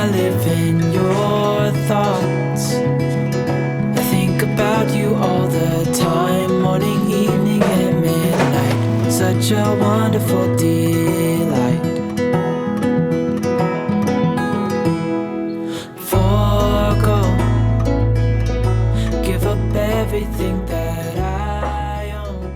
I live in your thoughts. I think about you all the time, morning, evening, and midnight. Such a wonderful delight. Forgo, give up everything that I own.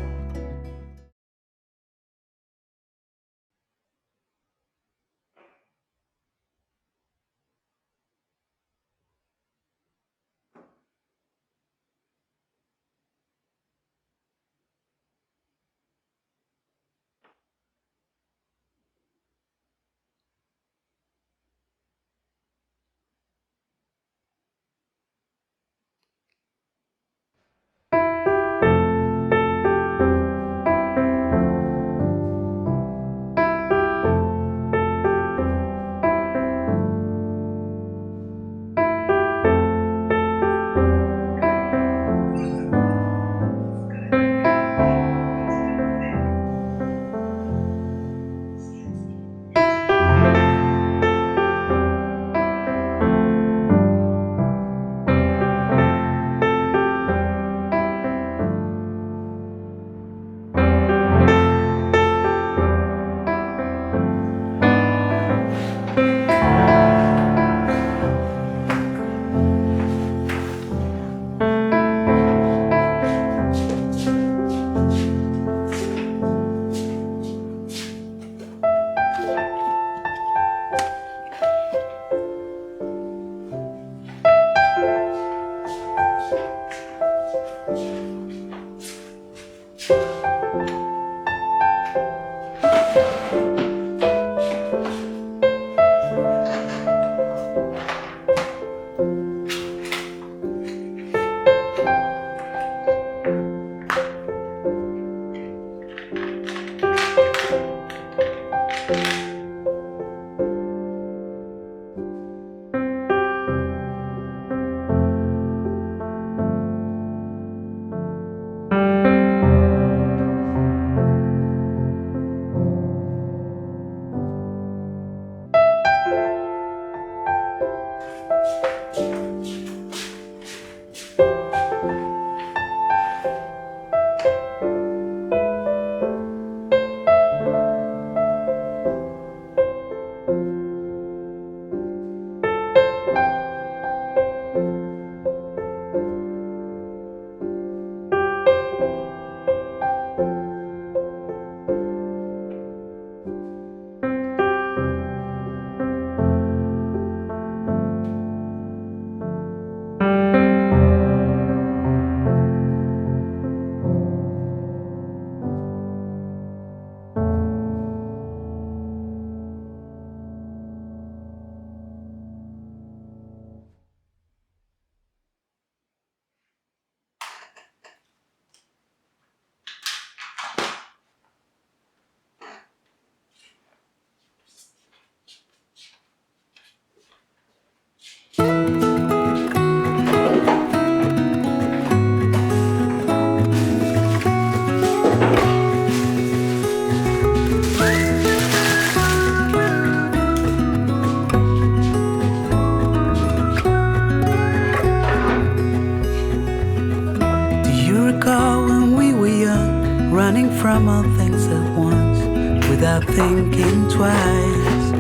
Running from all things at once without thinking twice.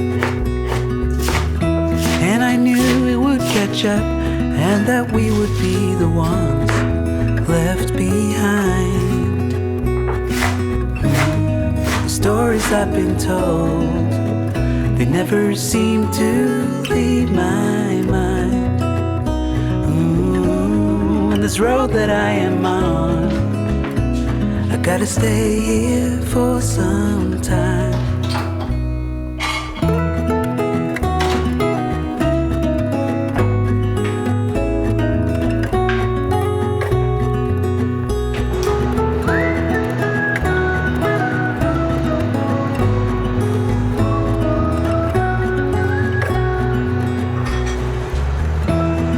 And I knew it would catch up and that we would be the ones left behind. The stories I've been told, they never seem to leave my mind. And this road that I am on, I gotta stay here for some time.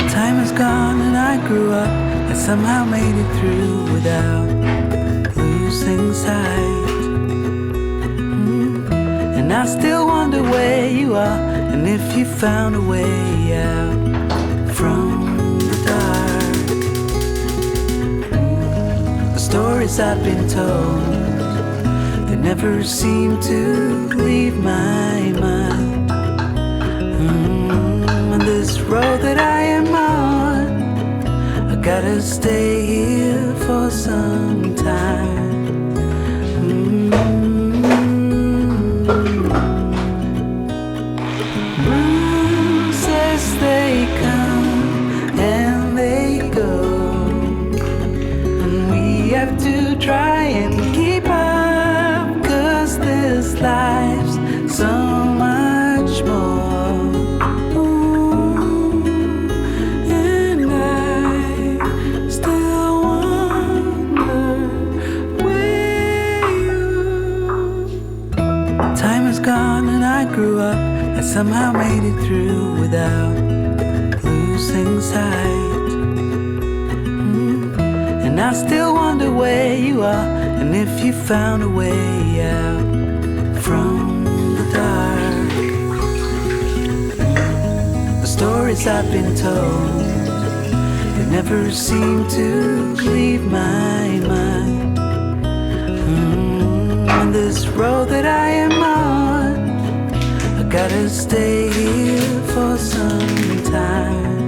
Time is gone and I grew up. I somehow made it through without losing sight. And I still wonder where you are, and if you found a way out from the dark. The stories I've been told, they never seem to leave my mind. On this road that I am on, I gotta stay here for some time. Bruises, they come and they go, and we have to try and keep up, 'cause this life's so much more. Ooh, and I still wonder where you. Time is gone and I grew up. I somehow made it through without losing sight. And I still wonder where you are, and if you found a way out from the dark. The stories I've been told, they never seem to leave my mind. On this road that I am on, I gotta stay here for some time.